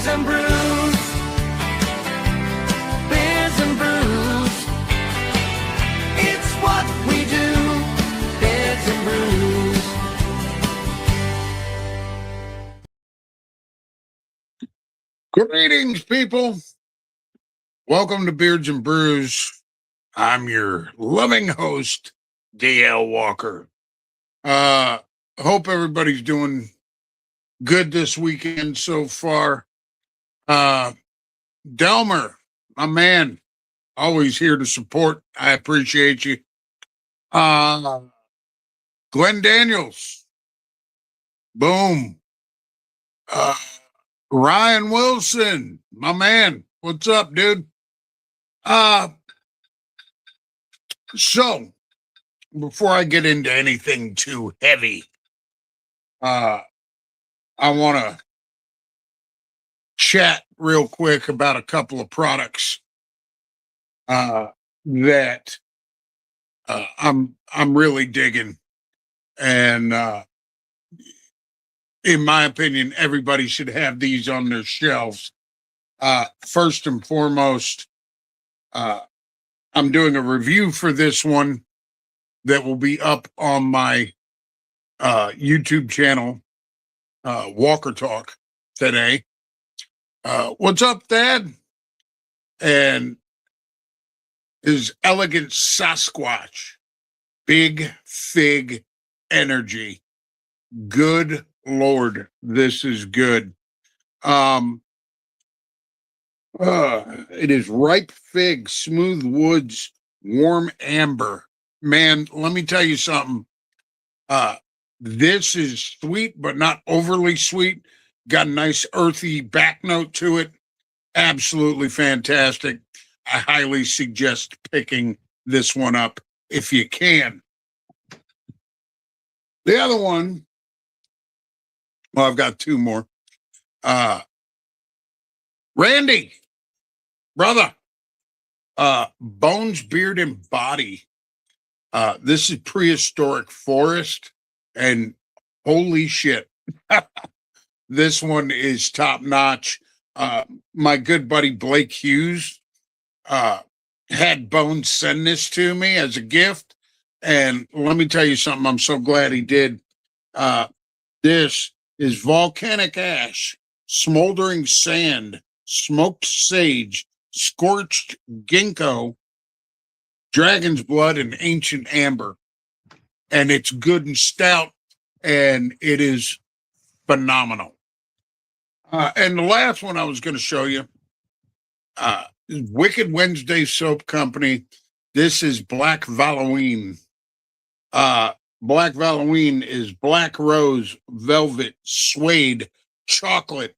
Beers and brews. Beers and brews. It's what we do. Beers and brews. Greetings, people. Welcome to Beards and Brews. I'm your loving host, DL Walker. Hope everybody's doing good this weekend so far. Delmer, my man, always here to support. I appreciate you. Glenn Daniels, boom. Ryan Wilson, my man, what's up, dude? So before I get into anything too heavy, I want to chat real quick about a couple of products that I'm really digging, and in my opinion, everybody should have these on their shelves. First and foremost, I'm doing a review for this one that will be up on my YouTube channel, Walker Talk, today. What's up, Dad? And is Elegant Sasquatch Big Fig Energy. Good Lord, this is good. It is ripe fig, smooth woods, warm amber. Man, let me tell you something. This is sweet, but not overly sweet. Got a nice earthy back note to it. Absolutely fantastic. I highly suggest picking this one up if you can. The other one, well, I've got two more. Randy, brother, Bones, Beard, and Body. This is Prehistoric Forest, and holy shit, this one is top notch. My good buddy Blake Hughes had Bones send this to me as a gift, and let me tell you something. I'm so glad he did. This is volcanic ash, smoldering sand, smoked sage, scorched ginkgo, dragon's blood, and ancient amber. And it's good and stout, and it is phenomenal. And the last one I was going to show you is Wicked Wednesday Soap Company. This is Black Halloween. Black Halloween is black rose, velvet, suede, chocolate,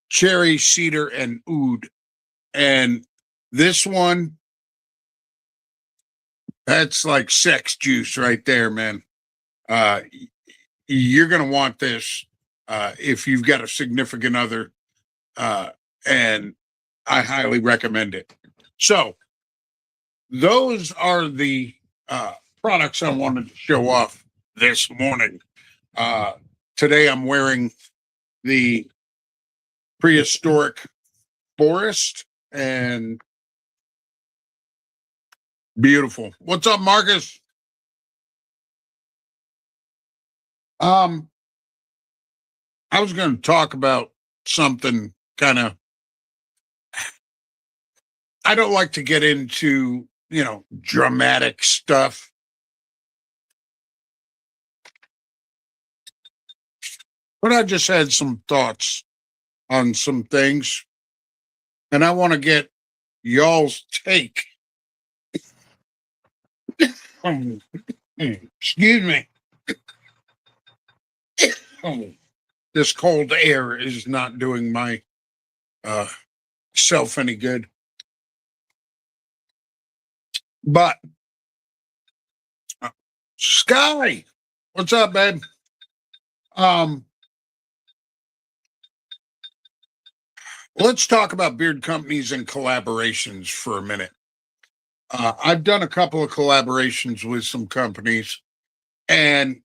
cherry, cedar, and oud. And this one, that's like sex juice right there, man. You're going to want this if you've got a significant other, and I highly recommend it. So those are the products I wanted to show off this morning. Today I'm wearing the Prehistoric Forest, and beautiful. What's up, Marcus? I was going to talk about something kind of, I don't like to get into, dramatic stuff. But I just had some thoughts on some things, and I want to get y'all's take. Excuse me. This cold air is not doing my self any good. But Sky, what's up, babe? Let's talk about beard companies and collaborations for a minute. I've done a couple of collaborations with some companies, and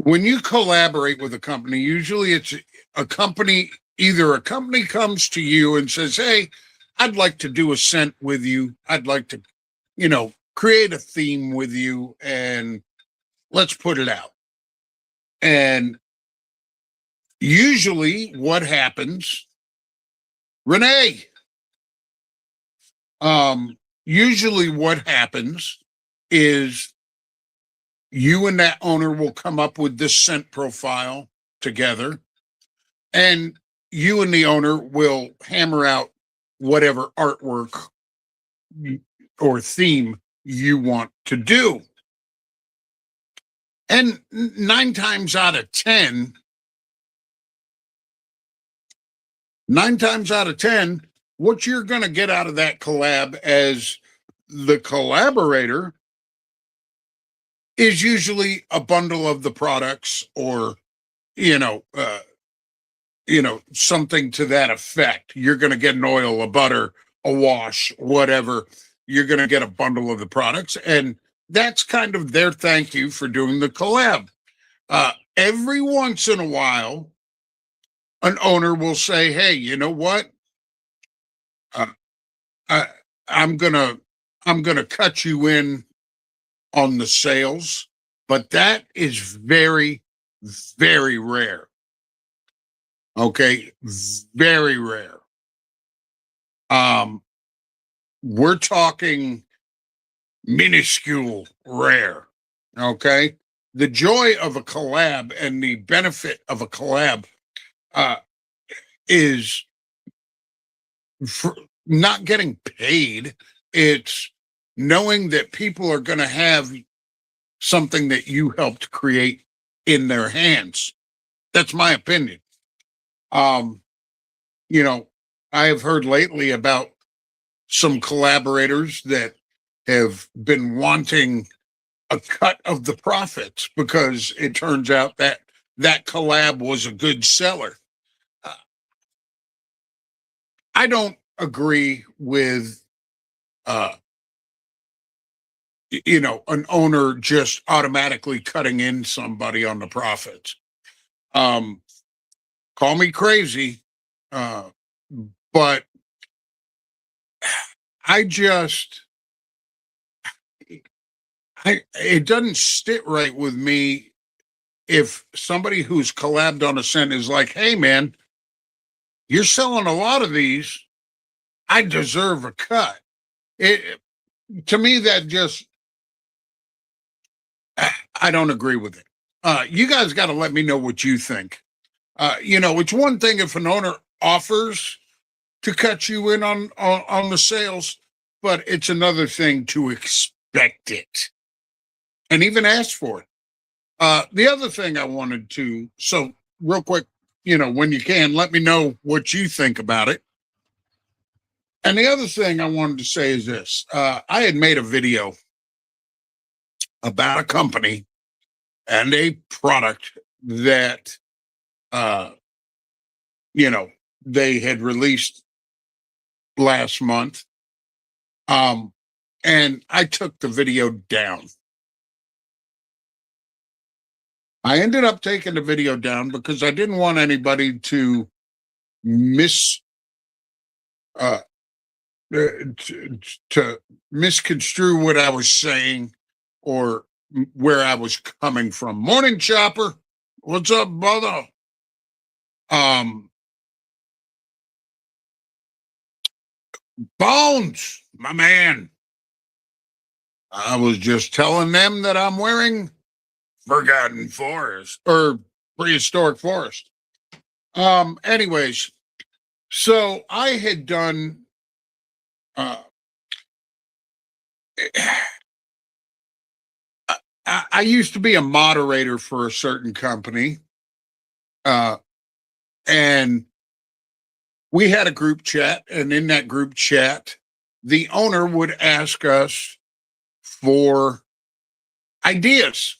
when you collaborate with a company, usually it's a company, either a company comes to you and says, hey, I'd like to do a scent with you. I'd like to, create a theme with you and let's put it out. And usually what happens, Renee, usually what happens is you and that owner will come up with this scent profile together, and you and the owner will hammer out whatever artwork or theme you want to do. And 9 times out of 10, what you're going to get out of that collab as the collaborator is usually a bundle of the products, or something to that effect. You're going to get an oil, a butter, a wash, whatever. You're going to get a bundle of the products, and that's kind of their thank you for doing the collab. Every once in a while, an owner will say, hey, you know what? Uh, I, I'm gonna cut you in on the sales, but that is very, very rare. Okay, very rare. Um, we're talking minuscule rare. Okay, the joy of a collab and the benefit of a collab uh, is for not getting paid. It's knowing that people are going to have something that you helped create in their hands. That's my opinion. Um, I have heard lately about some collaborators that have been wanting a cut of the profits because it turns out that that collab was a good seller. Uh, I don't agree with, uh, an owner just automatically cutting in somebody on the profits. Um, Call me crazy, uh, but I just, it doesn't sit right with me if somebody who's collabed on a scent is like, hey man, you're selling a lot of these, I deserve a cut. It To me, that just, I don't agree with it. You guys got to let me know what you think. It's one thing if an owner offers to cut you in on the sales, but it's another thing to expect it and even ask for it. The other thing I wanted to, so real quick, when you can, let me know what you think about it. And the other thing I wanted to say is this: I had made a video about a company and a product that, uh, they had released last month. Um, and I took the video down. I ended up taking the video down because I didn't want anybody to mis uh, to misconstrue what I was saying, or where I was coming from. Morning, Chopper. What's up, brother? Um, Bones, my man. I was just telling them that I'm wearing Forgotten Forest or Prehistoric Forest. Anyways, so I had done. Uh, I used to be a moderator for a certain company, uh, and we had a group chat. And in that group chat, the owner would ask us for ideas,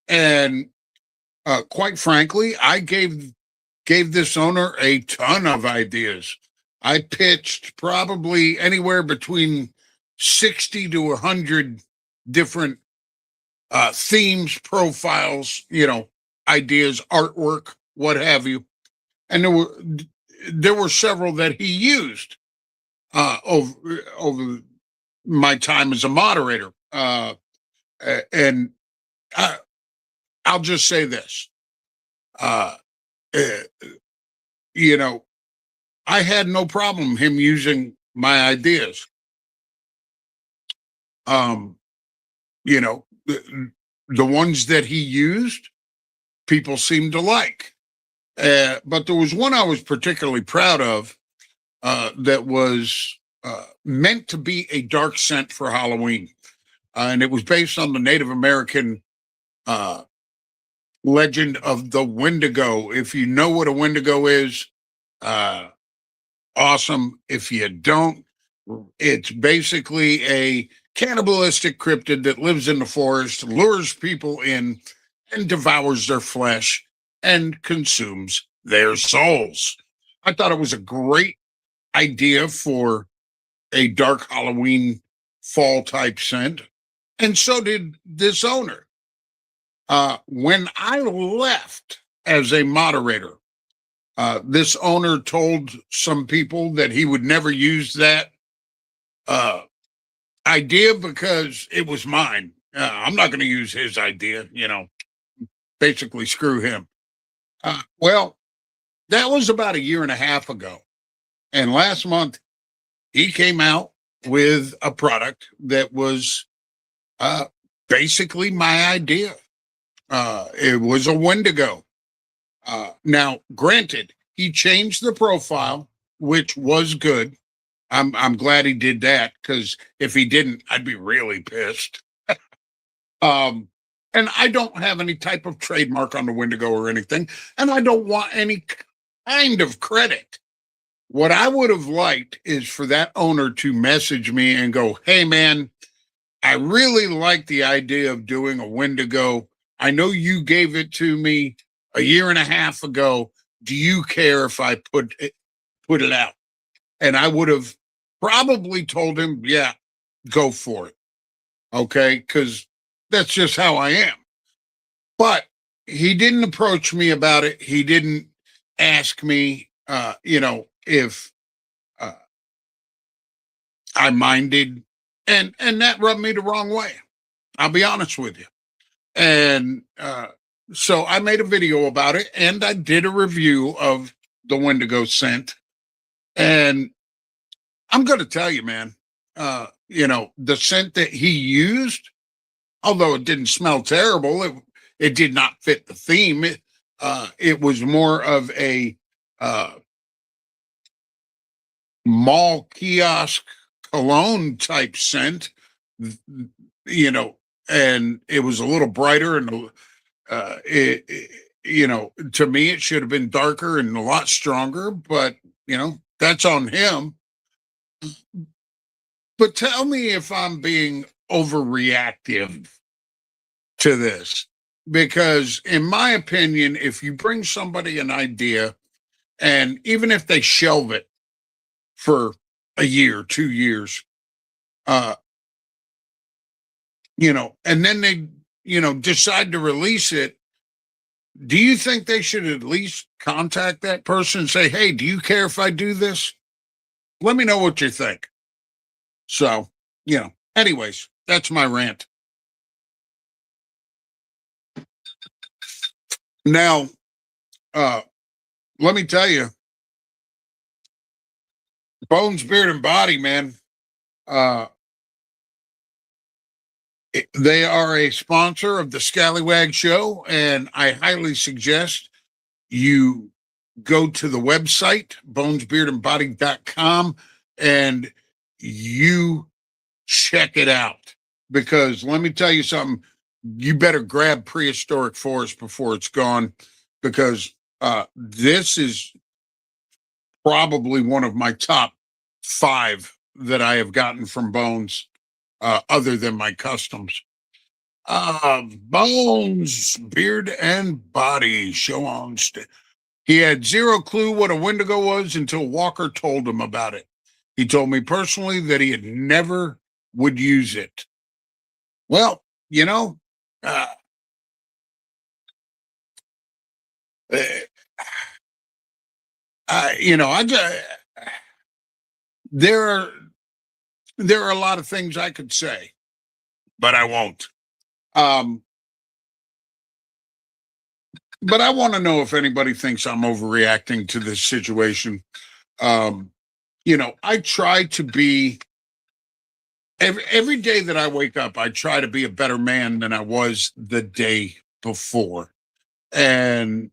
and quite frankly, I gave this owner a ton of ideas. I pitched probably anywhere between 60 to 100 different themes, profiles, ideas, artwork, what have you. And there were several that he used over my time as a moderator. And I, I'll just say this, uh, uh, you know, I had no problem him using my ideas. Um, the ones that he used, people seemed to like. But there was one I was particularly proud of that was meant to be a dark scent for Halloween. And it was based on the Native American uh, legend of the Wendigo. If you know what a Wendigo is, uh, awesome. If you don't, it's basically a cannibalistic cryptid that lives in the forest, lures people in, and devours their flesh and consumes their souls. I thought it was a great idea for a dark Halloween fall type scent. And so did this owner. When I left as a moderator, this owner told some people that he would never use that uh, idea because it was mine. I'm not going to use his idea, basically screw him. Well, that was about a year and a half ago. And last month, he came out with a product that was uh, basically my idea. It was a Wendigo. Now, granted, he changed the profile, which was good. I'm glad he did that because if he didn't, I'd be really pissed. Um, and I don't have any type of trademark on the Wendigo or anything, and I don't want any kind of credit. What I would have liked is for that owner to message me and go, "Hey, man, I really like the idea of doing a Wendigo. I know you gave it to me a year and a half ago. Do you care if I put it out?" And I would have probably told him, "Yeah, go for it." Okay, because that's just how I am. But he didn't approach me about it. He didn't ask me, if uh, I minded, and that rubbed me the wrong way. I'll be honest with you. And so I made a video about it, and I did a review of the Wendigo scent. And I'm going to tell you, man, the scent that he used, although it didn't smell terrible, it did not fit the theme. It was more of a uh, mall kiosk cologne type scent, you know, and it was a little brighter and to me it should have been darker and a lot stronger, but that's on him. But tell me if I'm being overreactive to this, because in my opinion, if you bring somebody an idea and even if they shelve it for a year, 2 years, uh and then they decide to release it, do you think they should at least contact that person and say, "Hey, do you care if I do this? Let me know what you think." So, anyways, that's my rant. Now, uh, let me tell you, Bones, Beard, and Body, man, uh, they are a sponsor of the Scallywag Show, and I highly suggest you go to the website, bonesbeardandbody.com, and you check it out. Because let me tell you something, you better grab Prehistoric Forest before it's gone, because this is probably one of my top five that I have gotten from Bones, other than my customs. Bones, Beard, and Body show on. He had zero clue what a Wendigo was until Walker told him about it. He told me personally that he had never would use it. Well, uh, You know, there are there are a lot of things I could say, but I won't. Um, but I want to know if anybody thinks I'm overreacting to this situation. Um, you know, I try to be every day that I wake up, I try to be a better man than I was the day before. And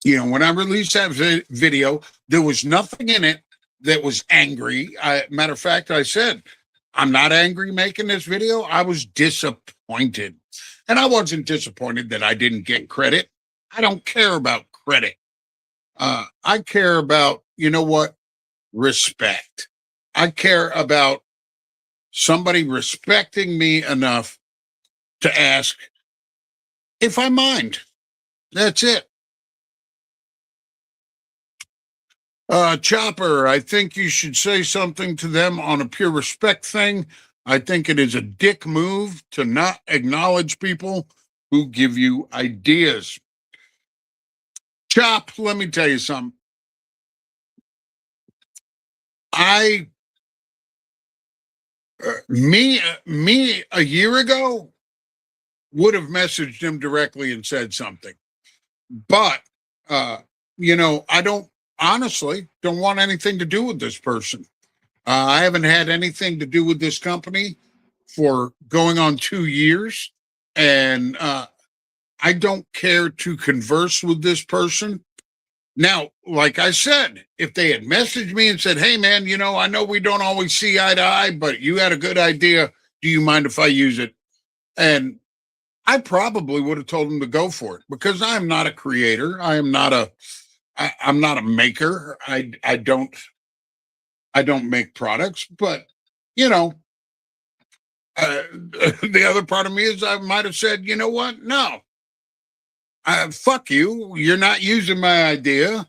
you know, when I released that video, there was nothing in it that was angry. Matter of fact, I said, I'm not angry making this video. I was disappointed. And I wasn't disappointed that I didn't get credit. I don't care about credit. I care about, you know what? Respect. I care about somebody respecting me enough to ask if I mind. That's it. Chopper, I think you should say something to them on a pure respect thing. I think it is a dick move to not acknowledge people who give you ideas. Chop, let me tell you something. I, me a year ago would have messaged him directly and said something. But, uh, you know, I don't honestly don't want anything to do with this person. I haven't had anything to do with this company for going on 2 years. And I don't care to converse with this person. Now, like I said, if they had messaged me and said, hey, man, you know, I know we don't always see eye to eye, but you had a good idea. Do you mind if I use it? And I probably would have told them to go for it because I'm not a creator. I'm not a maker. I don't make products, but you know, the other part of me is I might have said, you know what? No, fuck you. You're not using my idea.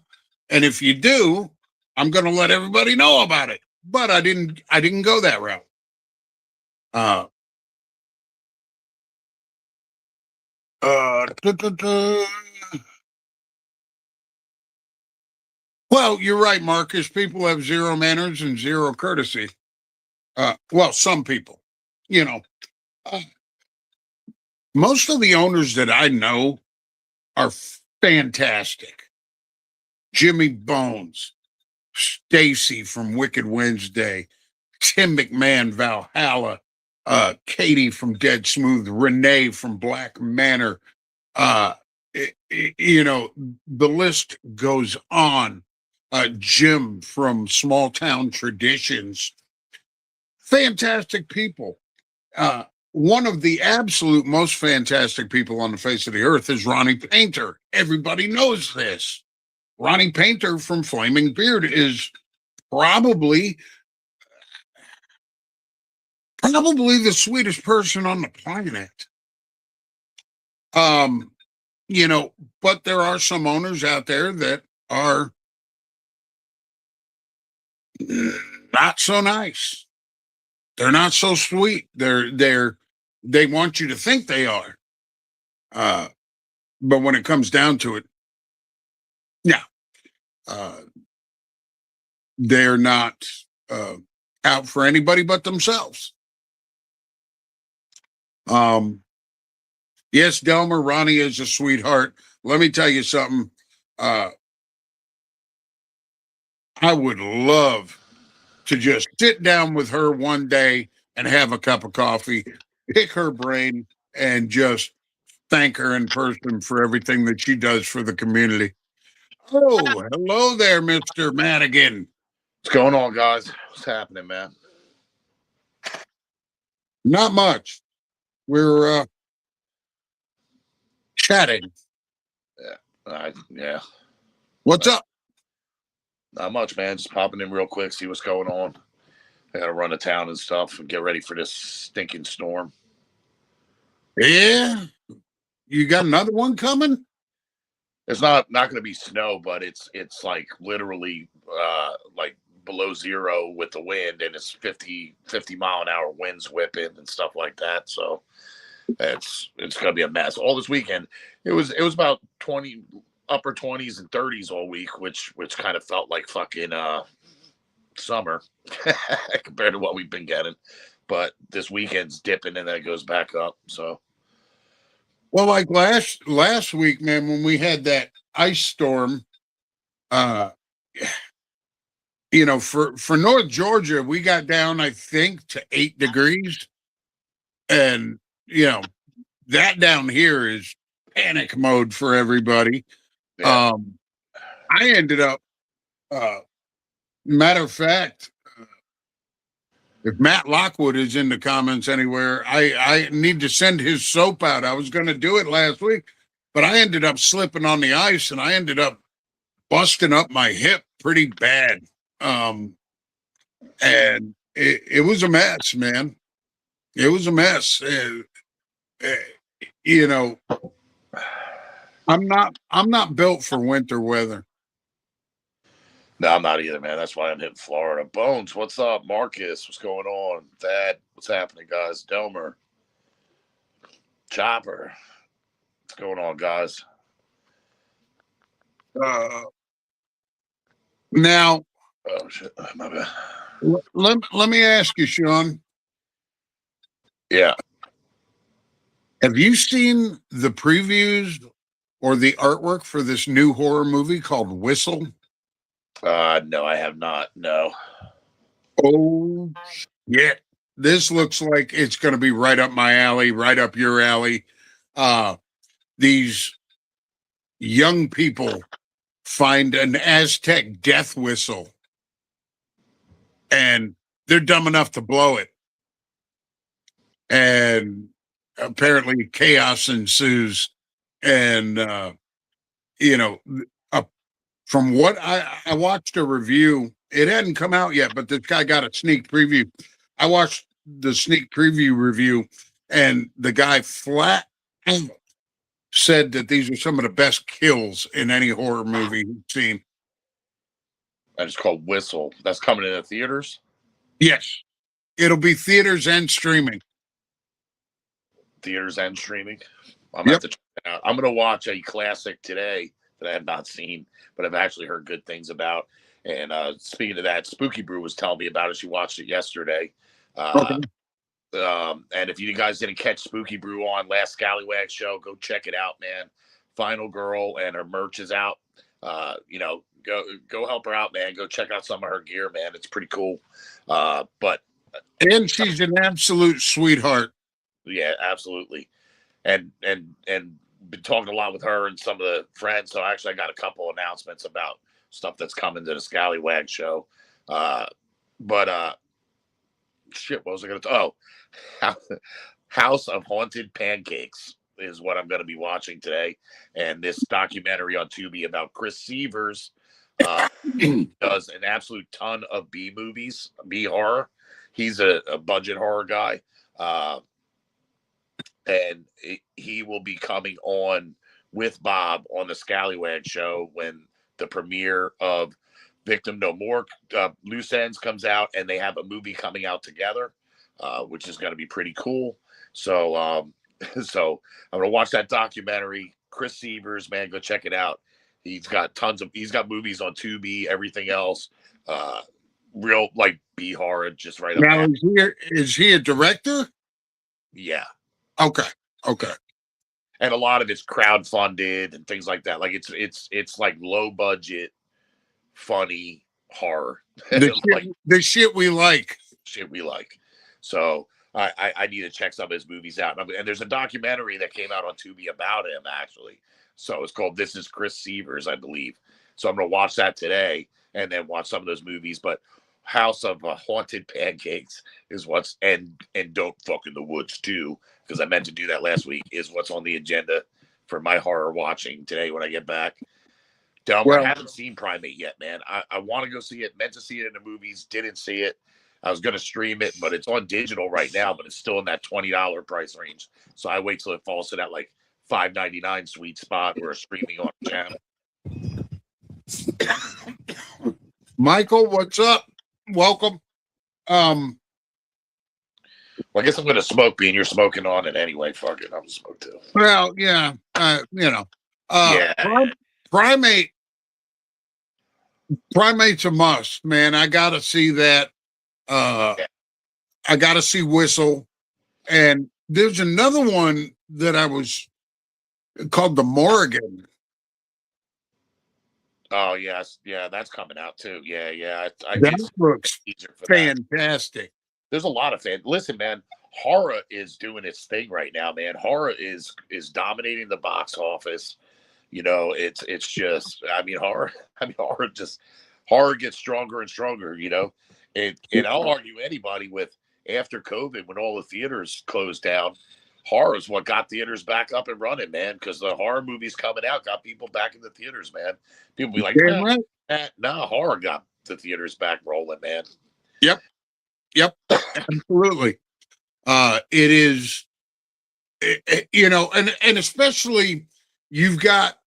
And if you do, I'm going to let everybody know about it. But I didn't go that route. Uh, duh, duh, duh. Well, you're right, Marcus. People have zero manners and zero courtesy. Well, some people, you know, uh, most of the owners that I know are fantastic. Jimmy Bones, Stacy from Wicked Wednesday, Tim McMahon, Valhalla, Katie from Dead Smooth, Renee from Black Manor. Uh, you know, the list goes on. Jim from Small Town Traditions. Fantastic people. Uh, one of the absolute most fantastic people on the face of the earth is Ronnie Painter. Everybody knows this. Ronnie Painter from Flaming Beard is probably probably the sweetest person on the planet. Um, you know, but there are some owners out there that are not so nice. They're not so sweet. They want you to think they are. Uh, but when it comes down to it, yeah, uh, they're not uh, out for anybody but themselves. Um, yes, Delmer, Ronnie is a sweetheart. Let me tell you something. Uh, I would love to just sit down with her one day and have a cup of coffee, pick her brain, and just thank her in person for everything that she does for the community. Oh, hello there, Mr. Madigan. What's going on, guys? What's happening, man? Not much. We're chatting. Yeah, What's up? not much, man. Just popping in real quick, see what's going on. I got to run to town and stuff and get ready for this stinking storm. Yeah, you got another one coming? It's not going to be snow, but it's like literally like below zero with the wind, and it's 50 mile an hour winds whipping and stuff like that. So It's gonna be a mess. All this weekend, it was about 20 upper 20s and 30s all week, which kind of felt like fucking summer compared to what we've been getting. But this weekend's dipping and then it goes back up. So Well, like last week, man, when we had that ice storm, uh, for North Georgia, we got down, I think, to 8 degrees, and that down here is panic mode for everybody. yeah, I ended up, uh, matter of fact, if Matt Lockwood is in the comments anywhere, I need to send his soap out. I was going to do it last week, but I ended up slipping on the ice and I ended up busting up my hip pretty bad. And it was a mess, man. It was a mess. Uh, you know, I'm not built for winter weather. no, I'm not either, man. That's why I'm hitting Florida. Bones, what's up? Marcus, what's going on? Thad, what's happening, guys? Delmer, Chopper, what's going on, guys? Uh, now, Oh shit, my bad. let me ask you, Sean. Yeah, Have you seen the previews or the artwork for this new horror movie called Whistle? no, I have not. No, Oh, yeah. This looks like it's going to be right up my alley, right up your alley. These young people find an Aztec death whistle and they're dumb enough to blow it. And apparently chaos ensues. And, you know, uh, from what I watched a review, it hadn't come out yet, but this guy got a sneak preview. I watched the sneak preview review, and the guy flat out said that these are some of the best kills in any horror movie he's seen. and it's called Whistle. That's coming in the theaters. Yes, it'll be theaters and streaming. Theaters and streaming. I'm gonna Yep. have to check it out. I'm gonna watch a classic today that I have not seen, but I've actually heard good things about. And speaking of that, Spooky Brew was telling me about it. She watched it yesterday. Okay. And if you guys didn't catch Spooky Brew on last Scallywag show, go check it out, man. Final Girl and her merch is out. Go help her out, man. Go check out some of her gear, man. It's pretty cool. But And she's an absolute sweetheart. yeah, absolutely. And been talking a lot with her and some of the friends. So actually, I got a couple announcements about stuff that's coming to the Scallywag show. But shit, what was I going to? House of Haunted Pancakes is what I'm going to be watching today, and this documentary on Tubi about Chris Severs does an absolute ton of B movies, B horror. He's a budget horror guy. And he will be coming on with Bob on the Scallywag show when the premiere of Victim No More Loose Ends comes out, and they have a movie coming out together, which is going to be pretty cool. So, so I'm gonna watch that documentary. Chris Severs, man, go check it out. He's got movies on Tubi, everything else. Real like B horror, just right up Now, there. is he a director? Yeah. Okay. Okay. And a lot of it's crowdfunded and things like that. Like it's like low budget, funny horror. The shit we like. Shit we like. So I need to check some of his movies out. And there's a documentary that came out on Tubi about him actually. So it's called This Is Chris Severs, I believe. So I'm gonna watch that today and then watch some of those movies. But House of Haunted Pancakes is what's and Don't Fuck in the Woods too, because I meant to do that last week, is what's on the agenda for my horror watching today when I get back. Delmer, I haven't seen Primate yet, man. I want to go see it. Meant to see it in the movies, didn't see it. I was going to stream it, but it's on digital right now, but it's still in that $20 price range. So I wait till it falls to that like $5.99 sweet spot or streaming on the channel. Michael, what's up? Welcome. Well, I guess I'm going to smoke, being you're smoking on it anyway. Fuck it, I'm going to smoke too. Well, yeah, Yeah. primate, primate's a must, man. I got to see that. Yeah. I got to see Whistle, and there's another one that I was called the Morrigan. Oh yes, yeah, that's coming out too. Yeah, yeah. I That did see looks a teaser for that. fantastic. There's a lot of fans. Listen, man, horror is doing its thing right now, man. Horror is dominating the box office. You know, it's just. I mean, horror. I mean, horror gets stronger and stronger. You know, and I'll argue anybody with after COVID when all the theaters closed down. Horror is what got theaters back up and running, man. Because the horror movies coming out got people back in the theaters, man. People be like, Damn right. nah, horror got the theaters back rolling, man. Yep. Yep. Absolutely. It is, and especially you've got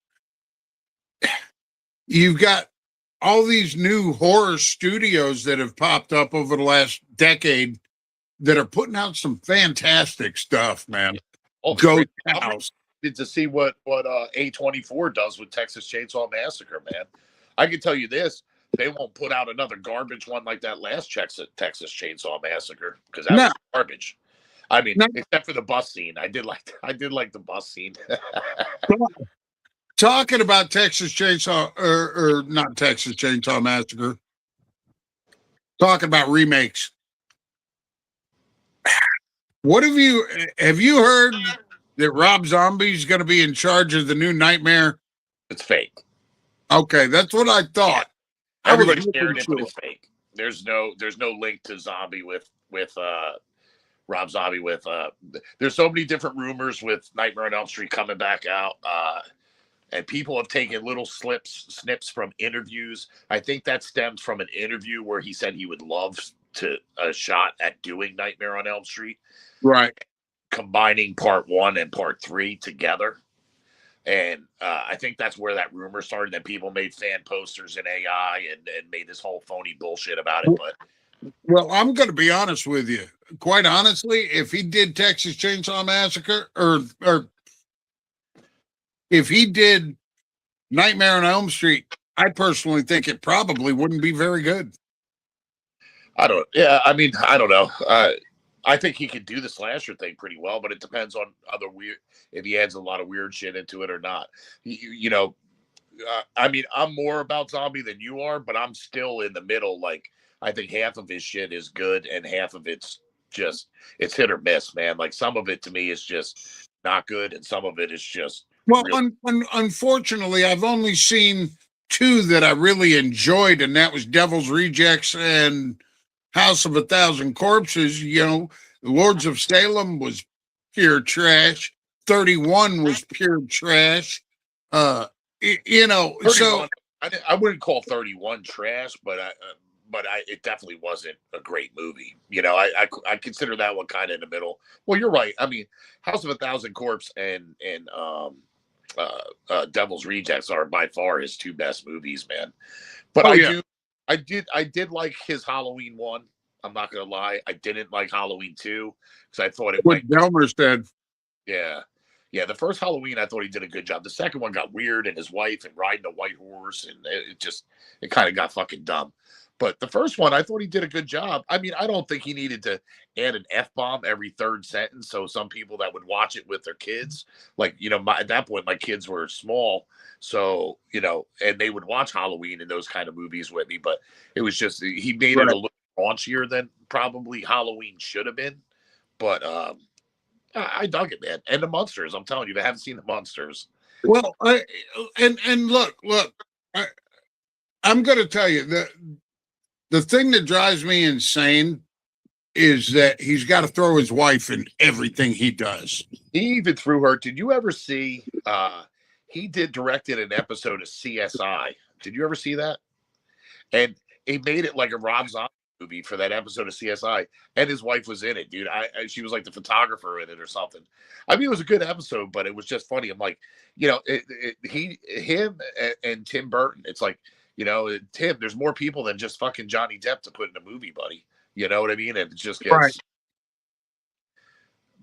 all these new horror studios that have popped up over the last decade that are putting out some fantastic stuff, man. Oh, Go I'm House. excited to see what A24 does with Texas Chainsaw Massacre, man. I can tell you this: they won't put out another garbage one like that last Texas Chainsaw Massacre, because that No, was garbage. I mean, no. except for the bus scene, I did like the bus scene. Talking about Texas Chainsaw, or not Texas Chainsaw Massacre. Talking about remakes. What have you heard that Rob Zombie's going to be in charge of the new Nightmare? It's fake. Okay, that's what I thought. Everybody's sharing it, but it's fake. There's no link to Zombie with Rob Zombie with there's so many different rumors with Nightmare on Elm Street coming back out. And people have taken little snips from interviews. I think that stems from an interview where he said he would love to a shot at doing Nightmare on Elm Street, Right. combining part 1 and part 3 together. And I think that's where that rumor started. That people made fan posters in AI and made this whole phony bullshit about it. But Well, I'm going to be honest with you. Quite honestly, if he did Texas Chainsaw Massacre, or if he did Nightmare on Elm Street, I personally think it probably wouldn't be very good. I don't know. I think he could do the slasher thing pretty well, but it depends on other weird, if he adds a lot of weird shit into it or not. I'm more about Zombie than you are, but I'm still in the middle. Like, I think half of his shit is good and half of it's hit or miss, man. Like, some of it to me is just not good, and some of it is just. Well, really- unfortunately, I've only seen 2 that I really enjoyed, and that was Devil's Rejects and House of a Thousand Corpses. Lords of Salem was pure trash. 31 was pure trash. So 31, I wouldn't call 31 trash, but it definitely wasn't a great movie. I consider that one kind of in the middle. Well, you're right. I mean, House of a Thousand Corpse and Devil's Rejects are by far his 2 best movies, man. But I did like his Halloween 1. I'm not gonna lie, I didn't like Halloween 2 because I thought it what Delmer said. Yeah. The first Halloween, I thought he did a good job. The second one got weird, and his wife and riding a white horse, and it kind of got fucking dumb. But the first one, I thought he did a good job. I mean, I don't think he needed to add an F-bomb every third sentence. So some people that would watch it with their kids, like, at that point, my kids were small. So, and they would watch Halloween and those kind of movies with me. But it was just, he made it a little raunchier than probably Halloween should have been. But I dug it, man. And the Monsters, I'm telling you, they haven't seen the Monsters. Well, and look, I'm going to tell you that the thing that drives me insane is that he's got to throw his wife in everything he does. He even threw her. Did you ever see? He directed an episode of CSI. Did you ever see that? And he made it like a Rob Zombie movie for that episode of CSI, and his wife was in it, dude. She was like the photographer in it or something. I mean, it was a good episode, but it was just funny. I'm like, him and Tim Burton. It's like, Tim, there's more people than just fucking Johnny Depp to put in a movie, buddy. You know what I mean? And it just gets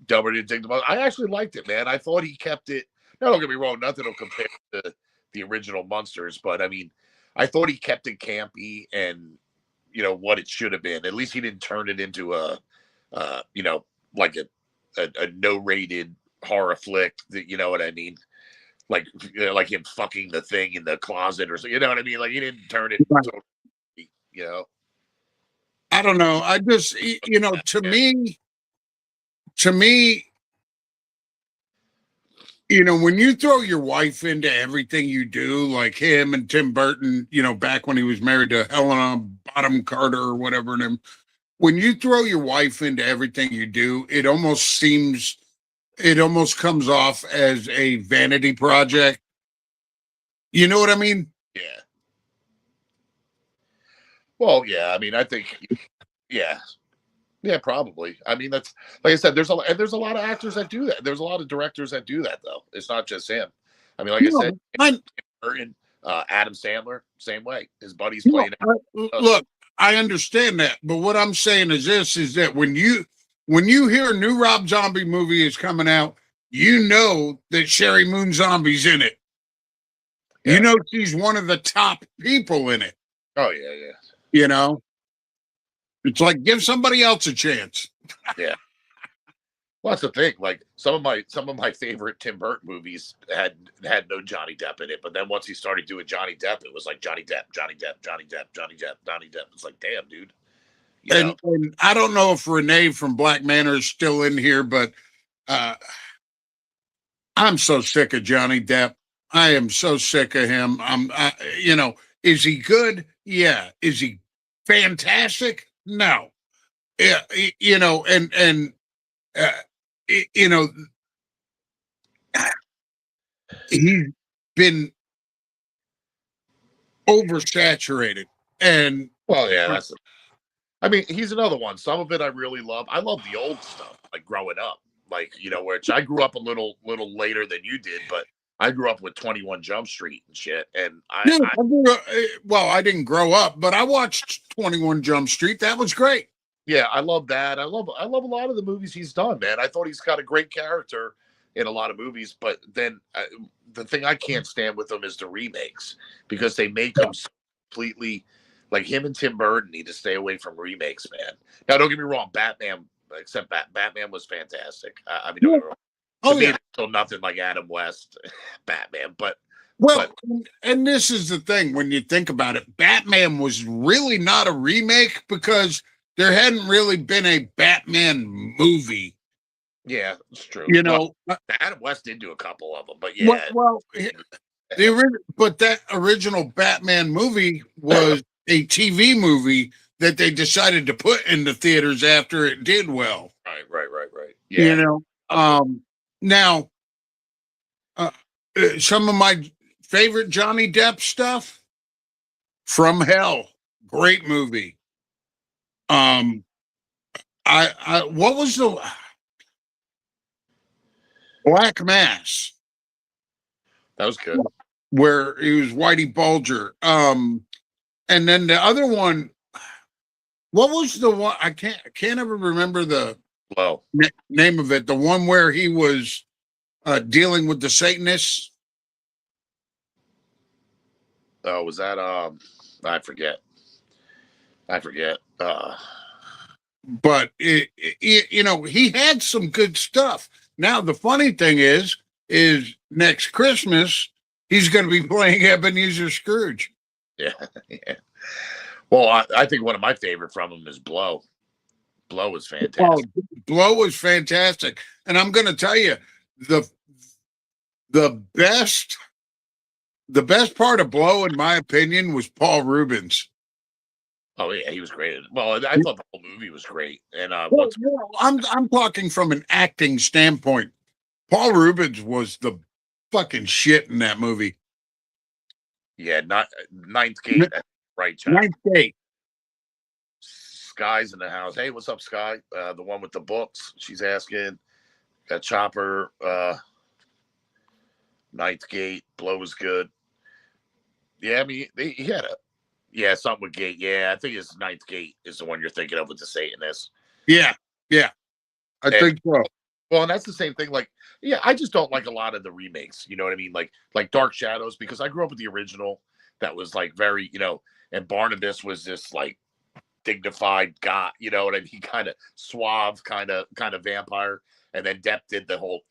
Dumber didn't think about. I actually liked it, man. I thought he kept it. Now, don't get me wrong, nothing will compare to the original Munsters, but I mean, I thought he kept it campy and what it should have been. At least he didn't turn it into a, like a no-rated horror flick. That you know what I mean? Like like him fucking the thing in the closet or so. You know what I mean? Like he didn't turn it. Right. Totally. I don't know. I just, to me, when you throw your wife into everything you do, like him and Tim Burton, back when he was married to Helena Bottom Carter or whatever, and when you throw your wife into everything you do, it almost comes off as a vanity project. You know what I mean? Yeah. Well, yeah. I mean, I think, yeah. Yeah, probably. I mean, that's like I said. There's a lot of actors that do that. There's a lot of directors that do that, though. It's not just him. I mean, like I said, Burton, Adam Sandler, same way. His buddies playing. Look, I understand that, but what I'm saying is this: is that when you hear a new Rob Zombie movie is coming out, you know that Sherry Moon Zombie's in it. Yeah. You know she's one of the top people in it. Oh yeah, yeah. It's like give somebody else a chance. Yeah. Well, that's the thing. Like some of my favorite Tim Burton movies had no Johnny Depp in it, but then once he started doing Johnny Depp, it was like Johnny Depp, Johnny Depp, Johnny Depp, Johnny Depp, Johnny Depp. It's like, damn, dude. And I don't know if Renee from Black Manor is still in here, but I'm so sick of Johnny Depp. I am so sick of him. Is he good? Yeah. Is he fantastic? No. Yeah, he's been oversaturated. And well, yeah, I mean, he's another one. Some of it I really love. I love the old stuff, like growing up, like which I grew up a little later than you did, but I grew up with 21 Jump Street and shit. And I didn't grow up, but I watched 21 Jump Street. That was great. Yeah, I love that. I love a lot of the movies he's done, man. I thought he's got a great character in a lot of movies, but then the thing I can't stand with them is the remakes because they make them completely like him and Tim Burton need to stay away from remakes, man. Now, don't get me wrong, Batman was fantastic. I mean, don't get me wrong. To me, it's still nothing like Adam West Batman, but and this is the thing when you think about it, Batman was really not a remake because there hadn't really been a Batman movie. Yeah, it's true. Adam West did do a couple of them, but yeah. But that original Batman movie was a TV movie that they decided to put in the theaters after it did well. Right. Yeah. Now, some of my favorite Johnny Depp stuff, From Hell, great movie. What was the Black Mass? That was good. Where he was Whitey Bulger. And then the other one, what was the one? I can't ever remember the name of it. The one where he was dealing with the Satanists. Oh, was that I forget. But he had some good stuff. Now the funny thing is next Christmas he's going to be playing Ebenezer Scrooge. Yeah. Well, I think one of my favorite from him is Blow. Blow was fantastic. Blow was fantastic, and I'm going to tell you the best part of Blow, in my opinion, was Paul Rubens. Oh yeah, he was great. Well, I thought the whole movie was great. And I'm talking from an acting standpoint. Paul Rubens was the fucking shit in that movie. Yeah, not Ninth Gate, right? Chuck? Ninth Gate. Sky's in the house. Hey, what's up, Sky? The one with the books. She's asking. Got Chopper. Ninth Gate. Blow was good. Yeah, I mean, he had something with Gate. Yeah, I think it's Ninth Gate is the one you're thinking of with the Satanists. Yeah. I think so. Well, and that's the same thing. Like, yeah, I just don't like a lot of the remakes. You know what I mean? Like Dark Shadows, because I grew up with the original. That was like very, and Barnabas was this like dignified guy. You know what I mean? Kind of suave, kind of vampire. And then Depp did the whole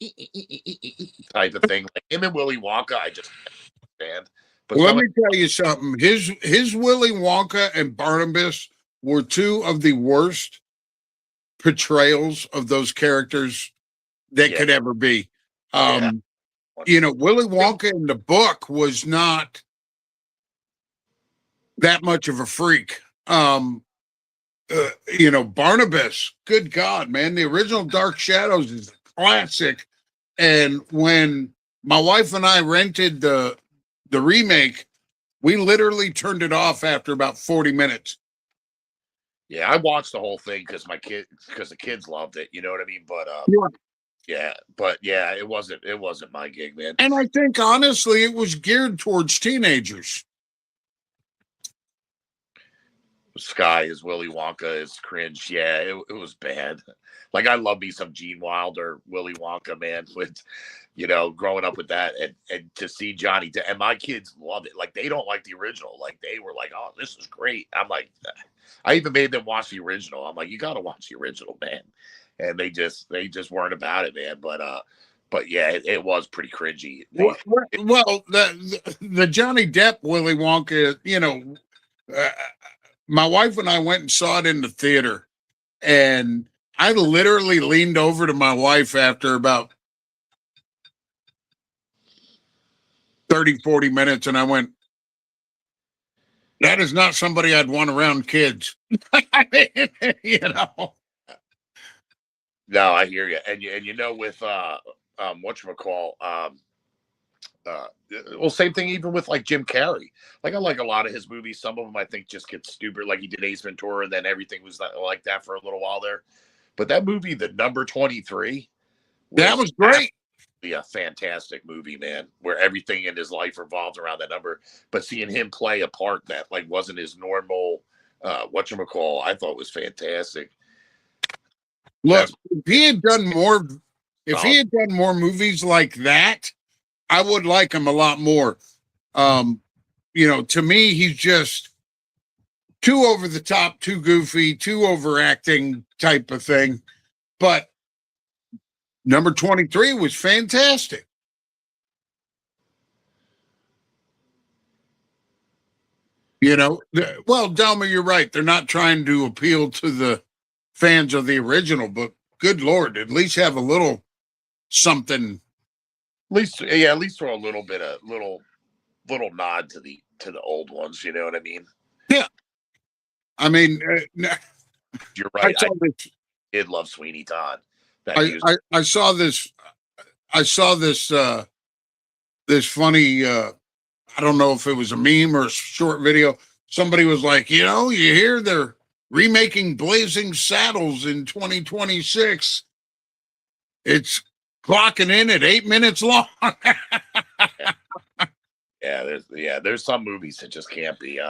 type of thing. Like him and Willy Wonka, I just can't stand. But Well, let some, me tell you something. His Willy Wonka and Barnabas were two of the worst portrayals of those characters that yeah, could ever be. yeah, Willy Wonka in the book was not that much of a freak. Barnabas, good God, man, the original Dark Shadows is a classic. And when my wife and I rented the remake, we literally turned it off after about 40 minutes. yeah. I watched the whole thing because the kids loved it. You know what I mean? But yeah, it wasn't my gig, man. And I think honestly, it was geared towards teenagers. Sky is Willy Wonka is cringe. Yeah, it was bad. Like I love me some Gene Wilder, Willy Wonka, man. With growing up with that, and to see Johnny and my kids love it. Like they don't like the original. Like they were like, "Oh, this is great." I'm like, I even made them watch the original. I'm like, "You got to watch the original, man." And they just weren't about it, man. But yeah, it was pretty cringy. Well, the Johnny Depp Willy Wonka, uh, my wife and I went and saw it in the theater, and I literally leaned over to my wife after about 30, 40 minutes, and I went, that is not somebody I'd want around kids. you know. No, I hear you, and with whatchamacall, well, same thing even with like Jim Carrey. Like I like a lot of his movies. Some of them I think just get stupid. Like he did Ace Ventura, and then everything was like that for a little while there. But that movie, The Number 23, That was was great. absolutely a fantastic movie, man. Where everything in his life revolved around that number. But seeing him play a part that like wasn't his normal, whatchamacall, I thought was fantastic. Look, That's if he had done more movies like that, I would like him a lot more. To me, he's just too over the top, too goofy, too overacting type of thing. But number 23 was fantastic. Well, Delma, you're right. They're not trying to appeal to the fans of the original, but good Lord, at least have a little something. at least throw a little bit of little nod to the old ones. You know what I mean? Yeah. I mean, You're I right. saw I this. did love Sweeney Todd. I saw this. I saw this. This funny. I don't know if it was a meme or a short video. Somebody was like, you hear they're remaking Blazing Saddles in 2026. It's clocking in at 8 minutes long. There's some movies that just can't be.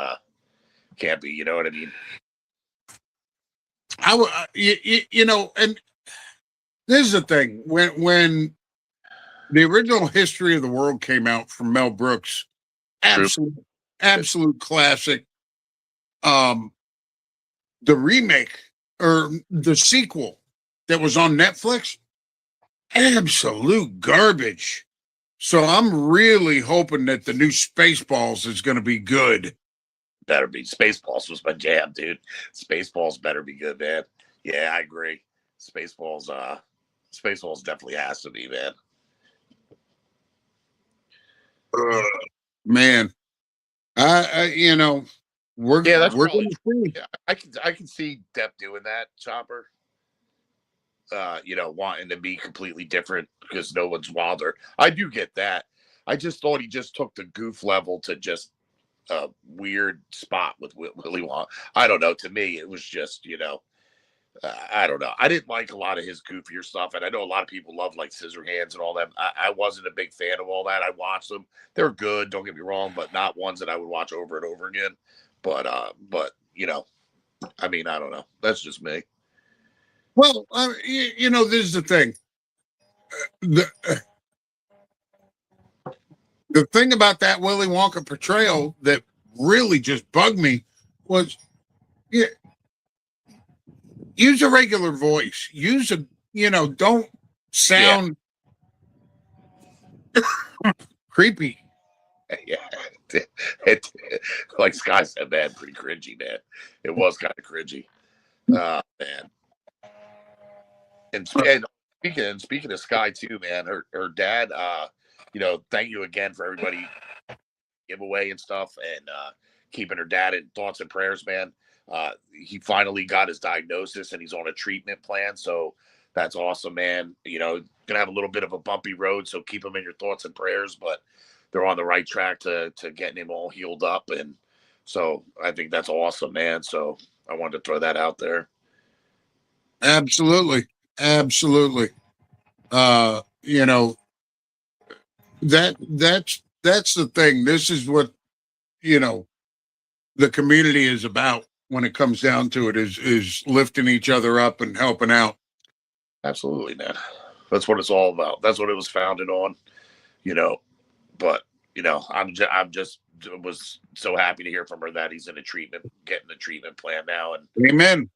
You know what I mean? And this is the thing when the original History of the World came out from Mel Brooks, absolute classic. The remake or the sequel that was on Netflix, absolute garbage. So I'm really hoping that the new Spaceballs is going to be good. Better be. Spaceballs was my jam, dude. Spaceballs better be good, man. Yeah, I agree. Spaceballs definitely has to be, man. Man, we're that's we're probably going to see. yeah, I can see Depp doing that, Chopper. Wanting to be completely different because no one's Wilder. I do get that. I just thought he just took the goof level to just a weird spot with Willy Wonka. I don't know. To me, it was just, I don't know. I didn't like a lot of his goofier stuff, and I know a lot of people love like Scissorhands and all that. I wasn't a big fan of all that. I watched them; they're good. Don't get me wrong, but not ones that I would watch over and over again. But I mean, I don't know. That's just me. Well, this is the thing. the the thing about that Willy Wonka portrayal that really just bugged me was, yeah, use a regular voice. Use a, don't sound creepy. Yeah, it, like Sky said, man, pretty cringy, man. It was kind of cringy, man. And speaking of Sky too, man, her dad, thank you again for everybody giveaway and stuff, and keeping her dad in thoughts and prayers, man. He finally got his diagnosis and he's on a treatment plan, so that's awesome, man. Gonna have a little bit of a bumpy road, so keep him in your thoughts and prayers, but they're on the right track to getting him all healed up, and so I think that's awesome, man. So I wanted to throw that out there. Absolutely. Absolutely. Uh, you know, that's the thing. This is what, you know, the community is about when it comes down to it, is lifting each other up and helping out. Absolutely, man. That's what it's all about. That's what it was founded on, you know. But I'm just was so happy to hear from her that he's in a treatment, getting a treatment plan now, Amen.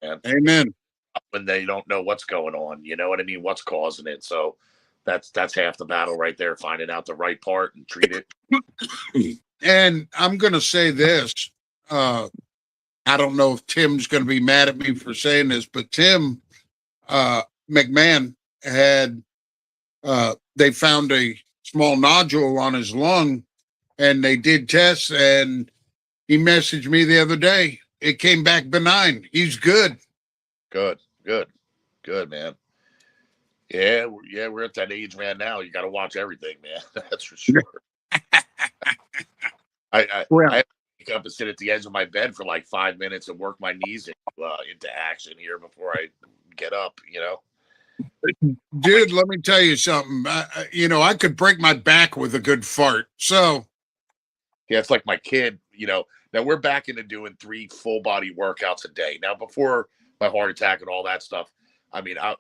and Amen. when they don't know what's going on, you know what I mean, what's causing it. So that's half the battle right there, finding out the right part and treat it. And I'm gonna say this. I don't know if Tim's gonna be mad at me for saying this, but Tim McMahon had they found a small nodule on his lung, and they did tests, and he messaged me the other day. It came back benign. He's good. Good, good, good, man. Yeah, we're at that age, man. Now you got to watch everything, man. That's for sure. I have to wake up and sit at the edge of my bed for like 5 minutes and work my knees into action here before I get up. Dude, let me tell you something. I could break my back with a good fart. So, Yeah, it's like my kid. Now we're back into doing 3 full body workouts a day. Now before my heart attack and all that stuff, I mean, I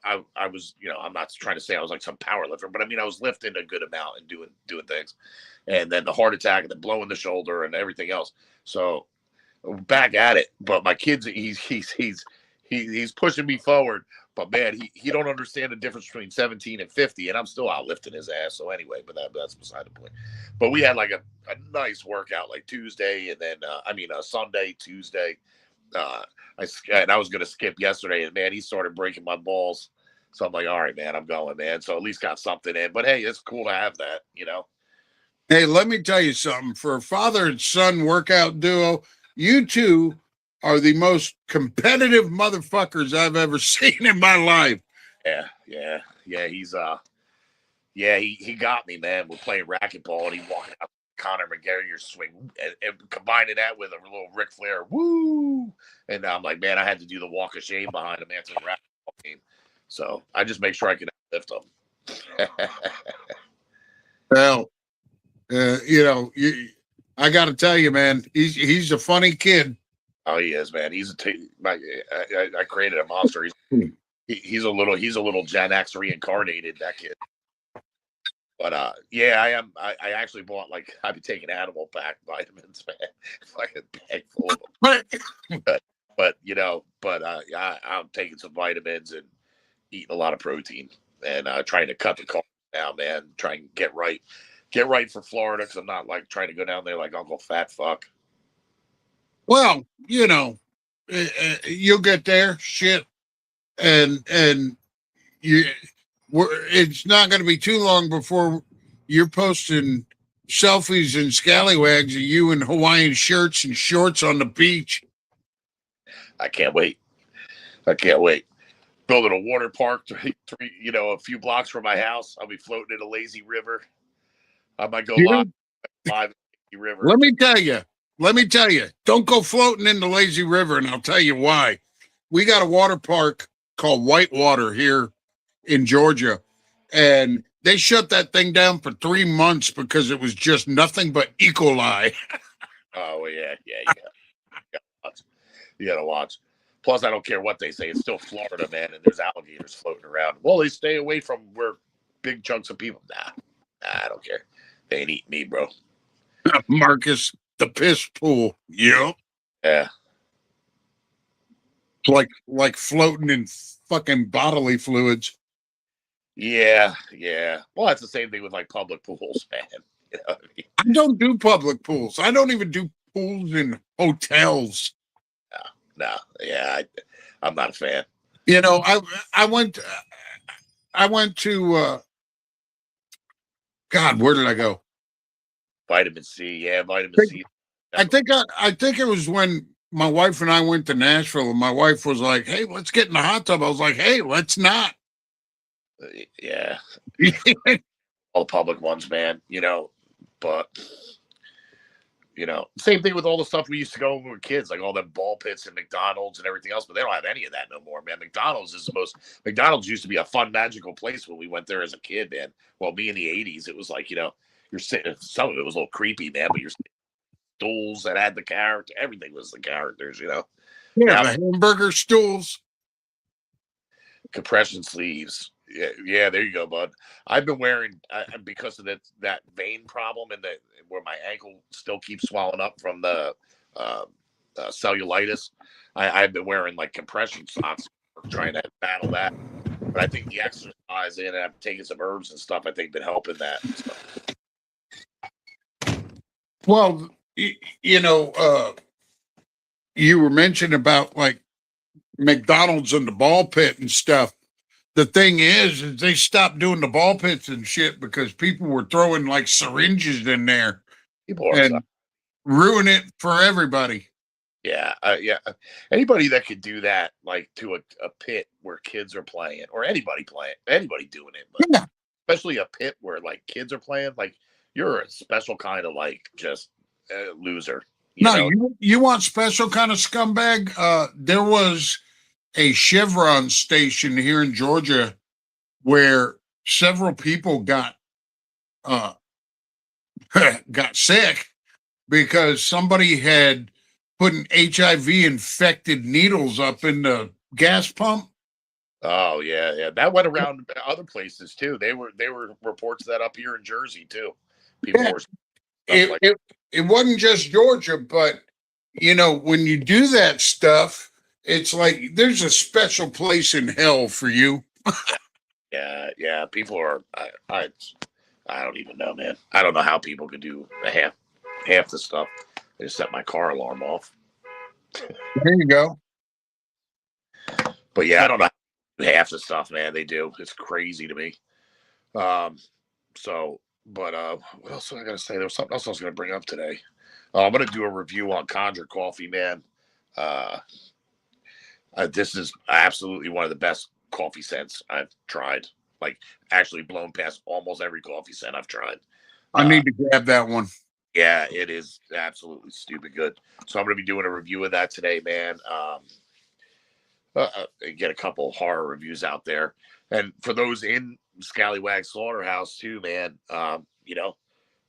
was, I'm not trying to say I was like some power lifter, but I mean, I was lifting a good amount and doing things, and then the heart attack and then blowing the shoulder and everything else. So back at it. But my kid's he's pushing me forward. But man, he don't understand the difference between 17 and 50, and I'm still out lifting his ass. So anyway, but that's beside the point. But we had like a nice workout like Tuesday, and then Sunday, Tuesday. I was gonna skip yesterday, and man, he started breaking my balls. So I'm like, all right, man, I'm going, man. So at least got something in. But hey, it's cool to have that. hey, let me tell you something. For a father and son workout duo, you two are the most competitive motherfuckers I've ever seen in my life. Yeah. He got me, man. We're playing racquetball, and he walking out Conor McGregor's swing, and combining that with a little Ric Flair, woo! And I'm like, man, I had to do the walk of shame behind him after the racquetball game. So I just make sure I can lift him. Well, I got to tell you, man, he's a funny kid. Oh, he is, man. I created a monster. He's a little Gen X reincarnated, that kid. But yeah, I am. I actually bought, like, I've been taking animal pack vitamins, man, like a bag full of them. But I'm taking some vitamins and eating a lot of protein, and trying to cut the carbs down, man. Trying to get right for Florida, because I'm not like trying to go down there like Uncle Fat Fuck. Well, you'll get there, shit, and you. It's not going to be too long before you're posting selfies and scallywags of you in Hawaiian shirts and shorts on the beach. I can't wait. Building a water park, a few blocks from my house. I'll be floating in a lazy river. I might go live in the river. Let me tell you, don't go floating in the lazy river, and I'll tell you why. We got a water park called Whitewater here in Georgia, and they shut that thing down for 3 months because it was just nothing but E. coli. Oh yeah. You gotta watch. Plus, I don't care what they say; it's still Florida, man, and there's alligators floating around. Well, they stay away from where big chunks of people. Nah, I don't care. They ain't eating me, bro. Marcus, the piss pool. Yep. Yeah. Like floating in fucking bodily fluids. Yeah. Well, that's the same thing with like public pools, man. You know what I mean? I don't do public pools. I don't even do pools in hotels. No. Yeah, I'm not a fan. You know, I went to God, where did I go? Vitamin C. Yeah, vitamin C. I think it was when my wife and I went to Nashville, and my wife was like, "Hey, let's get in the hot tub." I was like, "Hey, let's not." Yeah. All the public ones, man. But same thing with all the stuff we used to go when we were kids, like all them ball pits and McDonald's and everything else, but they don't have any of that no more, man. McDonald's used to be a fun, magical place when we went there as a kid, man. Well, me in the 80s, it was like, you're sitting, some of it was a little creepy, man, but you're stools that had the character, everything was the characters, Yeah, Now, the hamburger stools. compression sleeves. Yeah, there you go, bud. I've been wearing because of that vein problem and where my ankle still keeps swelling up from the cellulitis. I've been wearing like compression socks, trying to battle that. But I think the exercise and I'm taking some herbs and stuff. I think been helping that. So. Well, you were mentioning about like McDonald's and the ball pit and stuff. The thing is they stopped doing the ball pits and shit because people were throwing like syringes in there People are and ruin it for everybody. Yeah. Anybody that could do that, like to a pit where kids are playing, or anybody doing it, but Yeah. especially a pit where like kids are playing, like you're a special kind of like just loser. You want special kind of scumbag? There was a Chevron station here in Georgia where several people got got sick because somebody had put an HIV infected needles up in the gas pump. Oh yeah, that went around other places too. They were reports that up here in Jersey too. People were It wasn't just Georgia, but when you do that stuff, it's like there's a special place in hell for you. Yeah. People are. I don't even know, man. I don't know how people could do half the stuff. I just set my car alarm off. There you go. But yeah, I don't know half the stuff, man. They do. It's crazy to me. But what else was I gonna say? There was something else I was gonna bring up today. I'm gonna do a review on Conjure coffee, man. This is absolutely one of the best coffee scents I've tried. Like actually blown past almost every coffee scent I've tried. I need to grab that one. Yeah, it is absolutely stupid good. So I'm going to be doing a review of that today, man. Get a couple horror reviews out there. And for those in Scallywag Slaughterhouse too, man,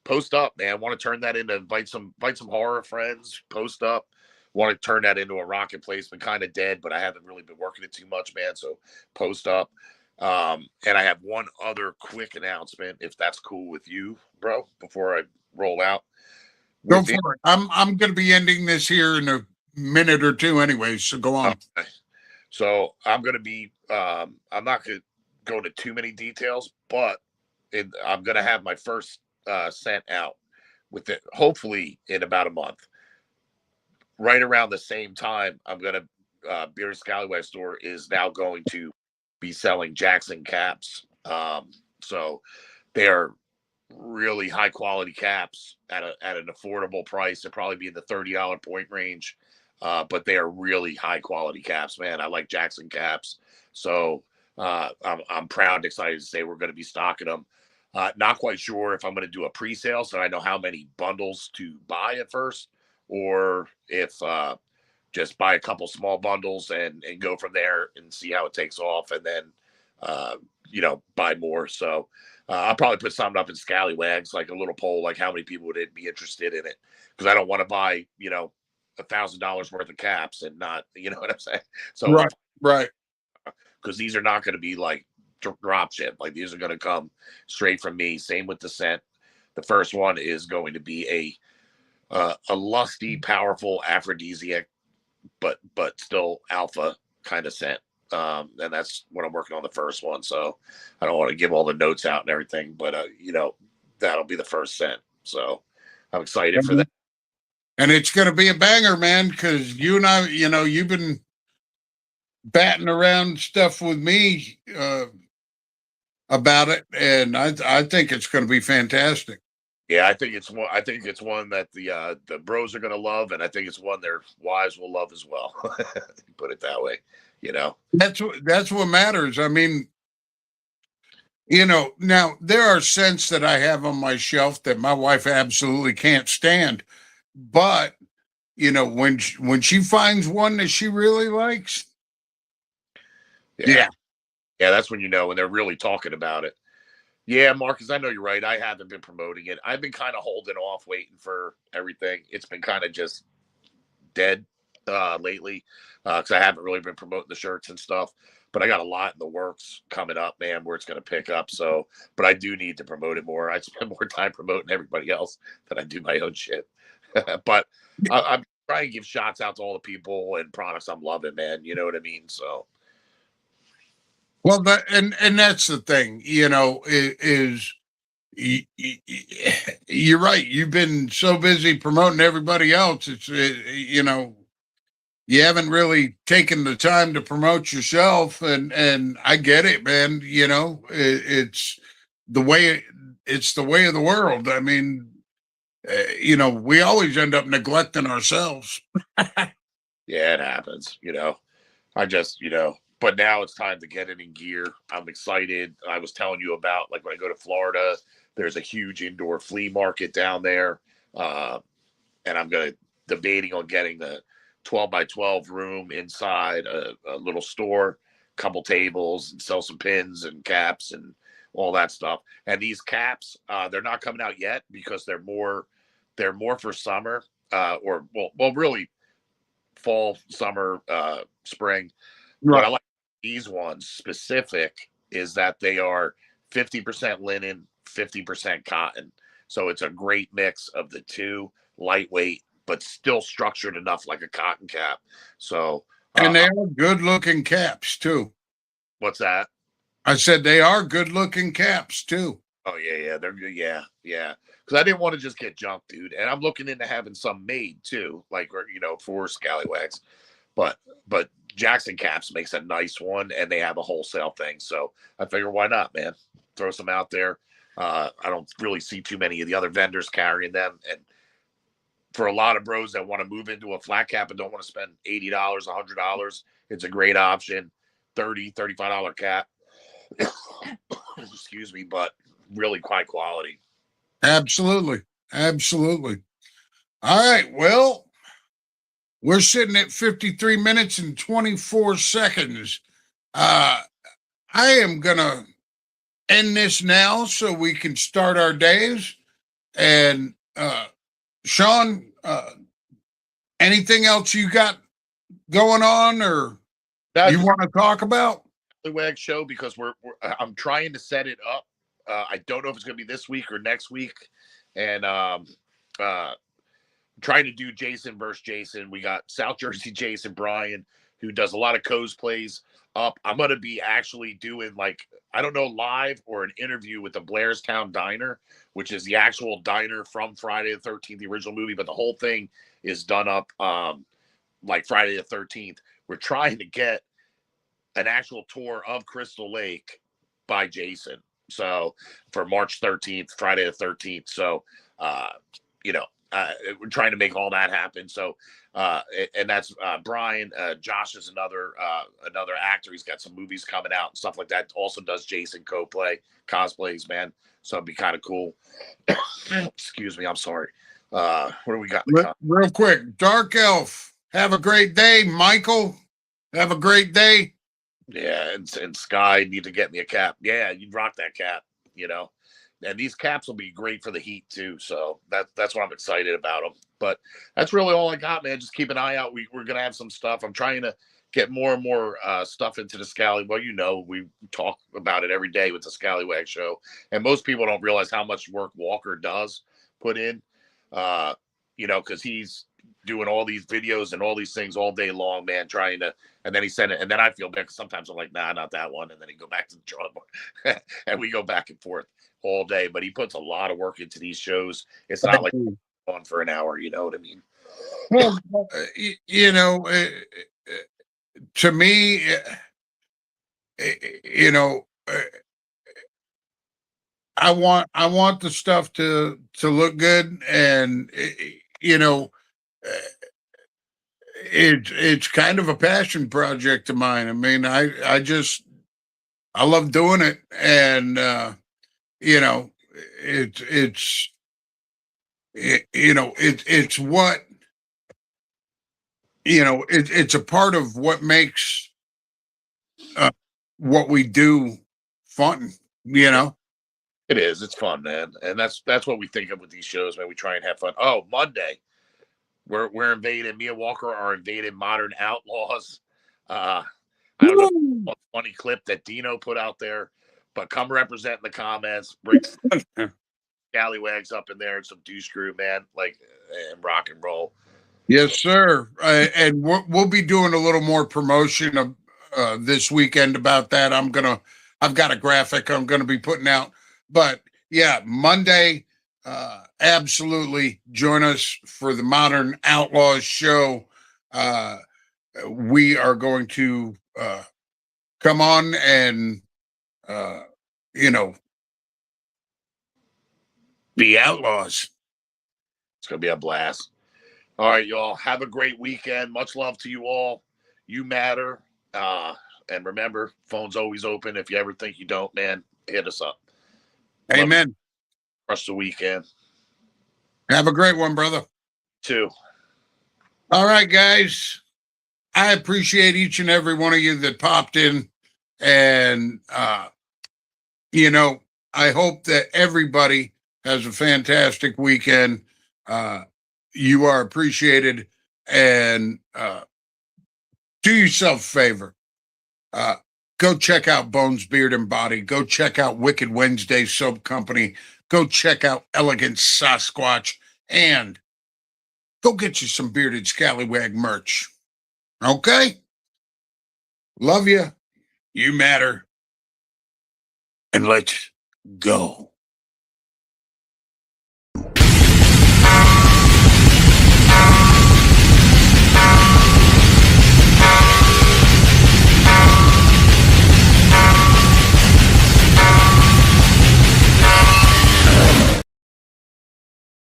post up, man. Want to turn that into invite some horror friends, post up. Want to turn that into a rocket placement, kind of dead, but I haven't really been working it too much, man. So post up. And I have one other quick announcement, if that's cool with you, bro, before I roll out. Go for it. I'm going to be ending this here in a minute or two anyway, so go on. Okay. So I'm going to be, I'm not going to go into too many details, but I'm going to have my first scent out with it, hopefully in about a month. Right around the same time, I'm going to, Beer Scallywag store is now going to be selling Jackson caps. So they are really high quality caps at an affordable price. They'll probably be in the $30 point range. But they are really high quality caps, man. I like Jackson caps. So I'm proud and excited to say we're going to be stocking them. Not quite sure if I'm going to do a pre-sale, so I know how many bundles to buy at first, or if just buy a couple small bundles and go from there and see how it takes off, and then buy more. So I'll probably put something up in Scallywags, like a little poll, like how many people would be interested in it, because I don't want to buy $1,000 worth of caps and not, you know what I'm saying? So right, because these are not going to be like drop ship. Like these are going to come straight from me. Same with the scent. The first one is going to be a lusty, powerful aphrodisiac, but still alpha kind of scent. And that's what I'm working on the first one. So I don't want to give all the notes out and everything, but that'll be the first scent. So I'm excited for that. And it's going to be a banger, man, because you and I, you've been batting around stuff with me about it, and I think it's going to be fantastic. Yeah, I think it's one that the bros are going to love, and I think it's one their wives will love as well. Put it that way, That's what matters. I mean, now there are scents that I have on my shelf that my wife absolutely can't stand, but when she finds one that she really likes, yeah, that's when when they're really talking about it. Yeah, Marcus, I know you're right. I haven't been promoting it. I've been kind of holding off, waiting for everything. It's been kind of just dead lately because I haven't really been promoting the shirts and stuff. But I got a lot in the works coming up, man, where it's going to pick up. So, but I do need to promote it more. I spend more time promoting everybody else than I do my own shit. But I'm trying to give shots out to all the people and products I'm loving, man. You know what I mean? So. Well, and that's the thing, is you're right. You've been so busy promoting everybody else. It's you haven't really taken the time to promote yourself, and I get it, man. It's the way of the world. I mean, we always end up neglecting ourselves. Yeah, it happens. I just but now it's time to get it in gear. I'm excited. I was telling you about, like, when I go to Florida, there's a huge indoor flea market down there. And I'm debating on getting the 12 by 12 room inside a little store, couple tables, and sell some pins and caps and all that stuff. And these caps, they're not coming out yet because they're more for summer, or really fall, summer, spring. Right. What I like these ones specific is that they are 50% linen, 50% cotton. So it's a great mix of the two, lightweight, but still structured enough like a cotton cap. So, and they are good looking caps too. What's that? I said they are good looking caps too. Oh yeah. They're good. Yeah. Cause I didn't want to just get junk, dude. And I'm looking into having some made too, like, for scallywags, but Jackson Caps makes a nice one, and they have a wholesale thing. So I figure, why not, man? Throw some out there. I don't really see too many of the other vendors carrying them. And for a lot of bros that want to move into a flat cap and don't want to spend $80, $100, it's a great option. $30, $35 cap. Excuse me, but really high quality. Absolutely. All right. Well, we're sitting at 53 minutes and 24 seconds. I am going to end this now so we can start our days. And Sean, anything else you got going on or you want to talk about? The WAG show, because I'm trying to set it up. I don't know if it's going to be this week or next week. And trying to do Jason versus Jason. We got South Jersey Jason Bryan, who does a lot of cosplays up. I'm going to be actually doing, like, I don't know, live or an interview with the Blairstown Diner, which is the actual diner from Friday the 13th, the original movie, but the whole thing is done up like Friday the 13th. We're trying to get an actual tour of Crystal Lake by Jason. So for March 13th, Friday the 13th. So, we're trying to make all that happen. So, and that's Brian. Josh is another actor. He's got some movies coming out and stuff like that. Also does Jason cosplays, man. So it'd be kind of cool. Excuse me. I'm sorry. What do we got? Real quick. Dark Elf. Have a great day. Michael. Have a great day. Yeah. And Sky, need to get me a cap. Yeah. You'd rock that cap, And these caps will be great for the heat too. So that's what I'm excited about them. But that's really all I got, man. Just keep an eye out. We're going to have some stuff. I'm trying to get more and more stuff into the Scallywag. Well, you know, we talk about it every day with the Scallywag show, and most people don't realize how much work Walker does put in. You know, because he's doing all these videos and all these things all day long, man, trying to, and then he sent it, and then I feel bad because sometimes I'm like, nah, not that one, and then he go back to the drawing board, and we go back and forth all day. But he puts a lot of work into these shows. It's not like on for an hour, you know what I mean? Well, you know, to me, you know, I want the stuff to look good, and you know, it's kind of a passion project of mine. I mean, I love doing it, and you know, you know, it's what, you know, it's a part of what makes what we do fun, you know. It is. It's fun, man, and that's what we think of with these shows, man. We try and have fun. Oh, Monday, we're invading. Me and Walker are invading Modern Outlaws. I don't know if it's a funny clip that Dino put out there, but come represent in the comments. Bring scallywags up in there and some douche crew, man, like and rock and roll. Yes, sir. And we'll be doing a little more promotion of this weekend about that. I've got a graphic I'm gonna be putting out. But yeah, Monday, absolutely join us for the Modern Outlaws show. We are going to come on and you know, be outlaws. It's gonna be a blast. All right, y'all. Have a great weekend. Much love to you all. You matter. And remember, phone's always open. If you ever think you don't, man, hit us up. Amen. Crush the weekend. Have a great one, brother. Too. All right, guys. I appreciate each and every one of you that popped in. And, you know, I hope that everybody has a fantastic weekend. You are appreciated. And do yourself a favor. Go check out Bones Beard and Body. Go check out Wicked Wednesday Soap Company. Go check out Elegant Sasquatch. And go get you some Bearded Scallywag merch. Okay? Love you. You matter. And let's go.